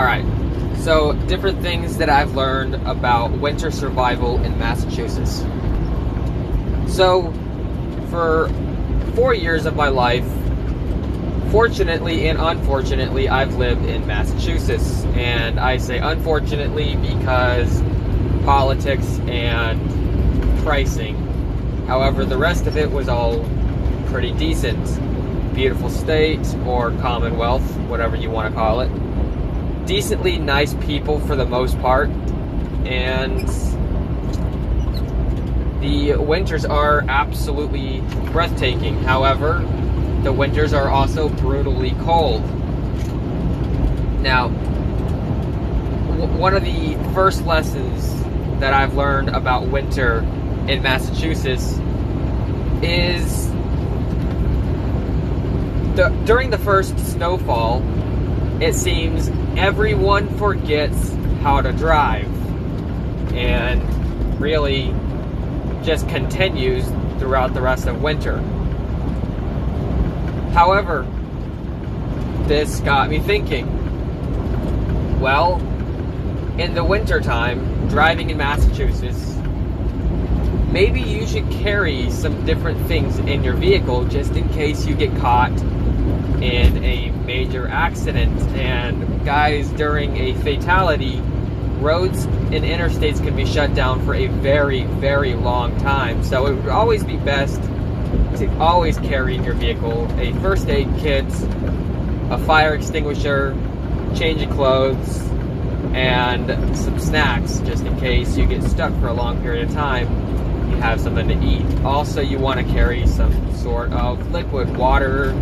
Alright, so different things that I've learned about winter survival in Massachusetts. So, for 4 years of my life, fortunately and unfortunately, I've lived in Massachusetts. And I say unfortunately because politics and pricing. However, the rest of it was all pretty decent. Beautiful state, or Commonwealth, whatever you want to call it. Decently nice people for the most part, and the winters are absolutely breathtaking. However, the winters are also brutally cold. Now, one of the first lessons that I've learned about winter in Massachusetts is during the first snowfall, it seems everyone forgets how to drive, and really just continues throughout the rest of winter. However, this got me thinking, well, in the wintertime, driving in Massachusetts, maybe you should carry some different things in your vehicle just in case you get caught in a major accident. And guys, during a fatality, roads and interstates can be shut down for a very, very long time. So it would always be best to always carry in your vehicle a first aid kit, a fire extinguisher, change of clothes, and some snacks just in case you get stuck for a long period of time. You have something to eat. Also, you want to carry some sort of liquid, water,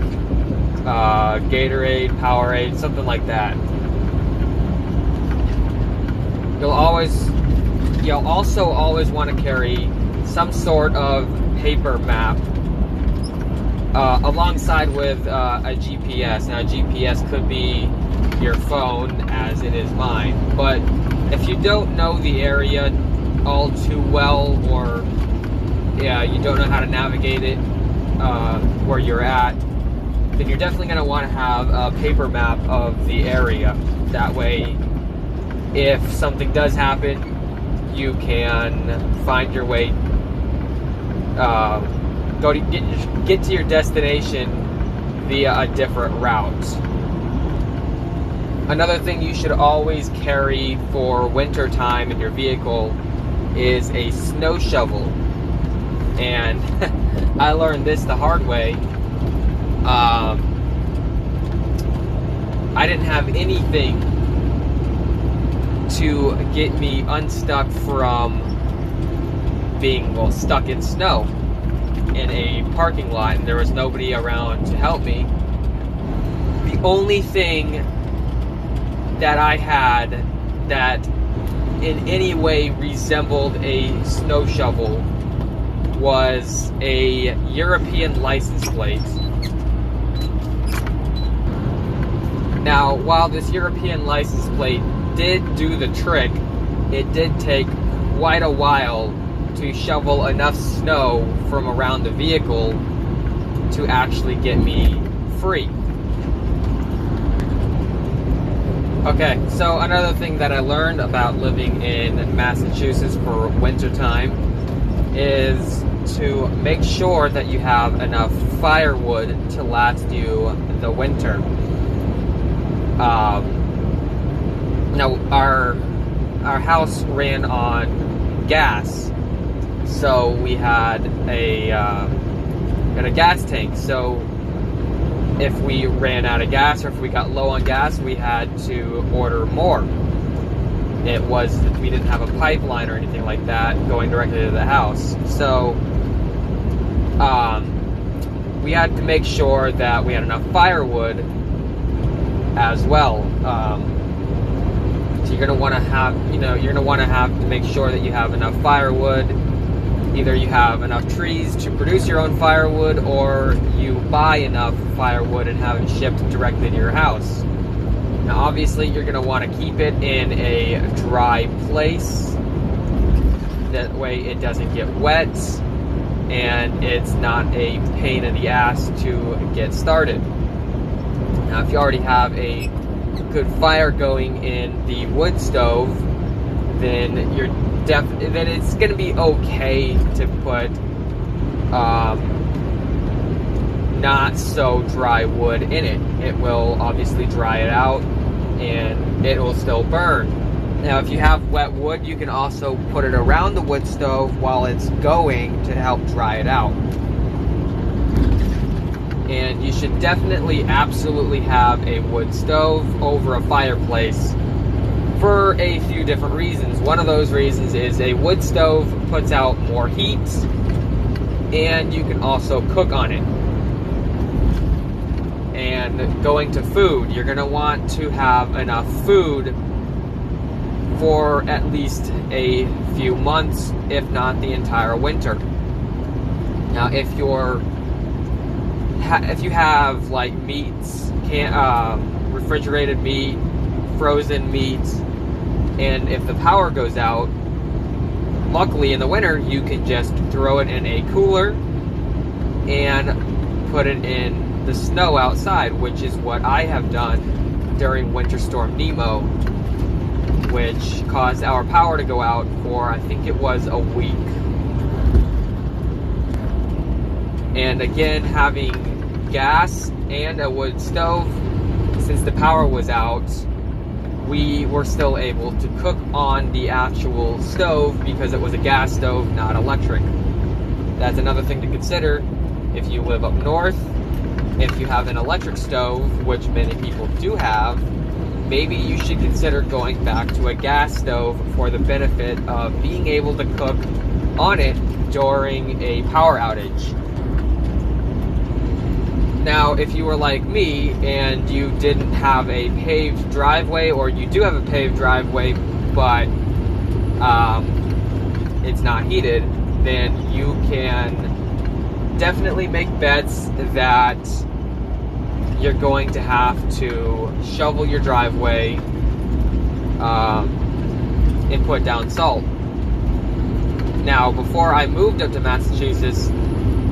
Gatorade, Powerade, something like that. You'll also always want to carry some sort of paper map alongside with a GPS. Now, GPS could be your phone, as it is mine, but if you don't know the area all too well, or you don't know how to navigate it where you're at, then you're definitely going to want to have a paper map of the area. That way, if something does happen, you can find your way, get to your destination via a different route. Another thing you should always carry for winter time in your vehicle is a snow shovel. And I learned this the hard way. I didn't have anything to get me unstuck from being, stuck in snow in a parking lot, and there was nobody around to help me. The only thing that I had that in any way resembled a snow shovel was a European license plate. Now, while this European license plate did do the trick, it did take quite a while to shovel enough snow from around the vehicle to actually get me free. Okay, so another thing that I learned about living in Massachusetts for wintertime is to make sure that you have enough firewood to last you the winter. Now, our house ran on gas, so we had a gas tank. So if we ran out of gas, or if we got low on gas, we had to order more. We didn't have a pipeline or anything like that going directly to the house. So we had to make sure that we had enough firewood as well. So you're gonna want to make sure that you have enough firewood. Either you have enough trees to produce your own firewood, or you buy enough firewood and have it shipped directly to your house. Now, obviously, you're going to want to keep it in a dry place. That way it doesn't get wet, and it's not a pain in the ass to get started. Now, if you already have a good fire going in the wood stove, then then it's going to be okay to put not so dry wood in it. It will obviously dry it out and it will still burn. Now, if you have wet wood, you can also put it around the wood stove while it's going to help dry it out. And you should definitely, absolutely have a wood stove over a fireplace for a few different reasons. One of those reasons is a wood stove puts out more heat, and you can also cook on it. And going to food, you're going to want to have enough food for at least a few months, if not the entire winter. Now, if you have like meats, refrigerated meat, frozen meat, and if the power goes out, luckily in the winter you can just throw it in a cooler and put it in the snow outside, which is what I have done during Winter Storm Nemo, which caused our power to go out for, I think it was a week. And again, having gas and a wood stove, since the power was out, we were still able to cook on the actual stove because it was a gas stove, not electric. That's another thing to consider if you live up north. If you have an electric stove, which many people do have, maybe you should consider going back to a gas stove for the benefit of being able to cook on it during a power outage. Now, if you were like me and you didn't have a paved driveway, or you do have a paved driveway but it's not heated, then you can definitely make bets that you're going to have to shovel your driveway and put down salt. Now, before I moved up to Massachusetts,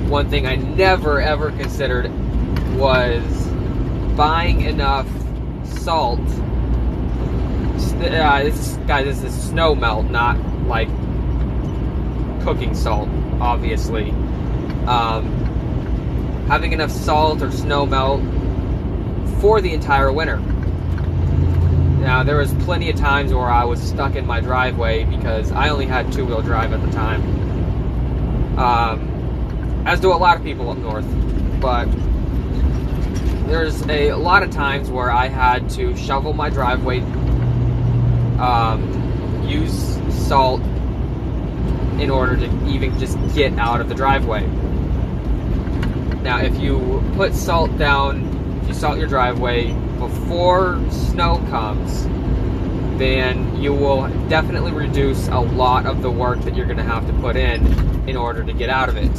one thing I never ever considered was buying enough salt. This is snow melt, not like cooking salt, obviously. Having enough salt or snow melt for the entire winter. Now, there was plenty of times where I was stuck in my driveway because I only had two-wheel drive at the time. As do a lot of people up north. But there's a lot of times where I had to shovel my driveway, use salt in order to even just get out of the driveway. Now, if you put salt down, if you salt your driveway before snow comes, then you will definitely reduce a lot of the work that you're going to have to put in order to get out of it.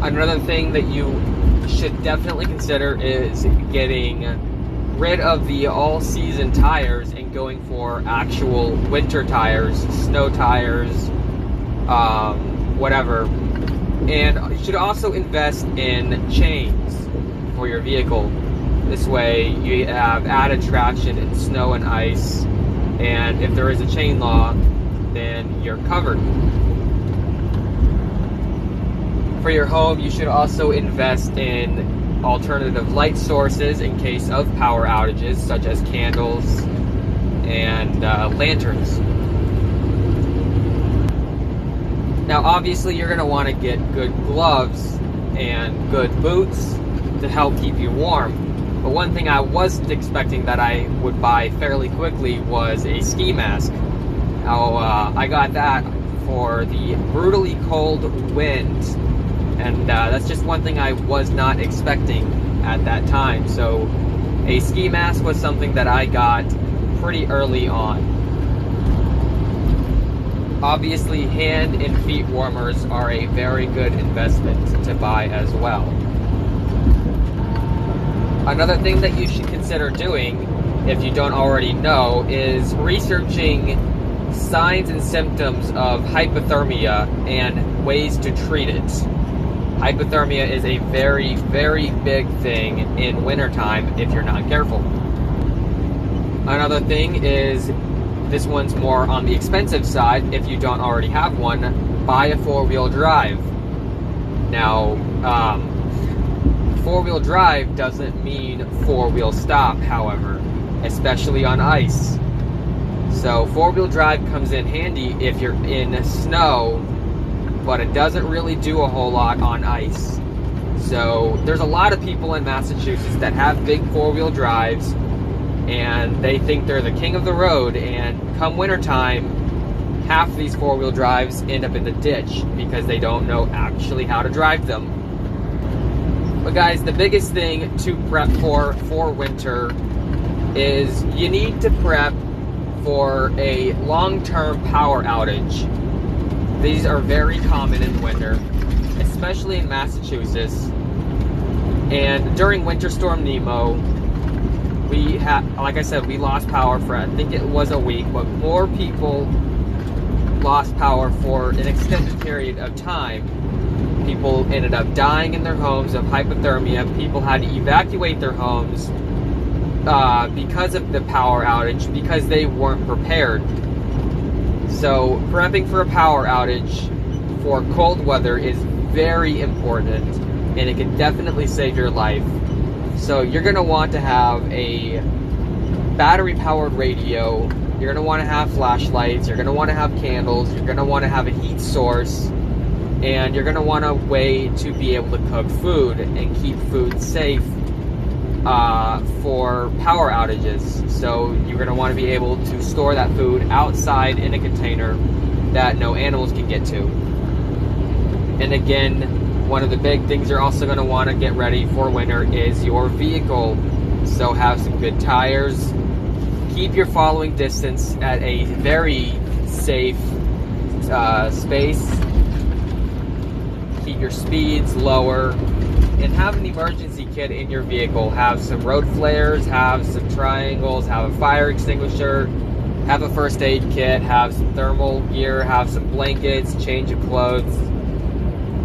Another thing that you should definitely consider is getting rid of the all-season tires and going for actual winter tires, snow tires, whatever. And you should also invest in chains for your vehicle. This way you have added traction in snow and ice, and if there is a chain law, then you're covered. For your home, you should also invest in alternative light sources in case of power outages, such as candles and lanterns. Now, obviously, you're going to want to get good gloves and good boots to help keep you warm. But one thing I wasn't expecting that I would buy fairly quickly was a ski mask. Now, I got that for the brutally cold wind, and that's just one thing I was not expecting at that time. So a ski mask was something that I got pretty early on. Obviously, hand and feet warmers are a very good investment to buy as well. Another thing that you should consider doing, if you don't already know, is researching signs and symptoms of hypothermia and ways to treat it. Hypothermia is a very, very big thing in wintertime if you're not careful. Another thing is, this one's more on the expensive side. If you don't already have one, buy a four-wheel drive. Now, four-wheel drive doesn't mean four-wheel stop, however, especially on ice. So four-wheel drive comes in handy if you're in snow, but it doesn't really do a whole lot on ice. So there's a lot of people in Massachusetts that have big four-wheel drives, and they think they're the king of the road, and come wintertime, half of these four-wheel drives end up in the ditch because they don't know actually how to drive them. But guys, the biggest thing to prep for winter is you need to prep for a long-term power outage. These are very common in winter, especially in Massachusetts. And during Winter Storm Nemo, we had, like I said, we lost power for, I think it was a week, but more people lost power for an extended period of time. People ended up dying in their homes of hypothermia. People had to evacuate their homes because of the power outage, because they weren't prepared. So prepping for a power outage for cold weather is very important, and it can definitely save your life. So you're going to want to have a battery-powered radio. You're going to want to have flashlights. You're going to want to have candles. You're going to want to have a heat source. And you're going to want a way to be able to cook food and keep food safe for power outages. So you're going to want to be able to store that food outside in a container that no animals can get to. And again, one of the big things you're also going to want to get ready for winter is your vehicle. So have some good tires. Keep your following distance at a very safe space. Keep your speeds lower. And have an emergency kit in your vehicle. Have some road flares, have some triangles, have a fire extinguisher, have a first aid kit, have some thermal gear, have some blankets, change of clothes,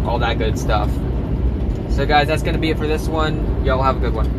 all that good stuff. So guys, that's going to be it for this one. Y'all have a good one.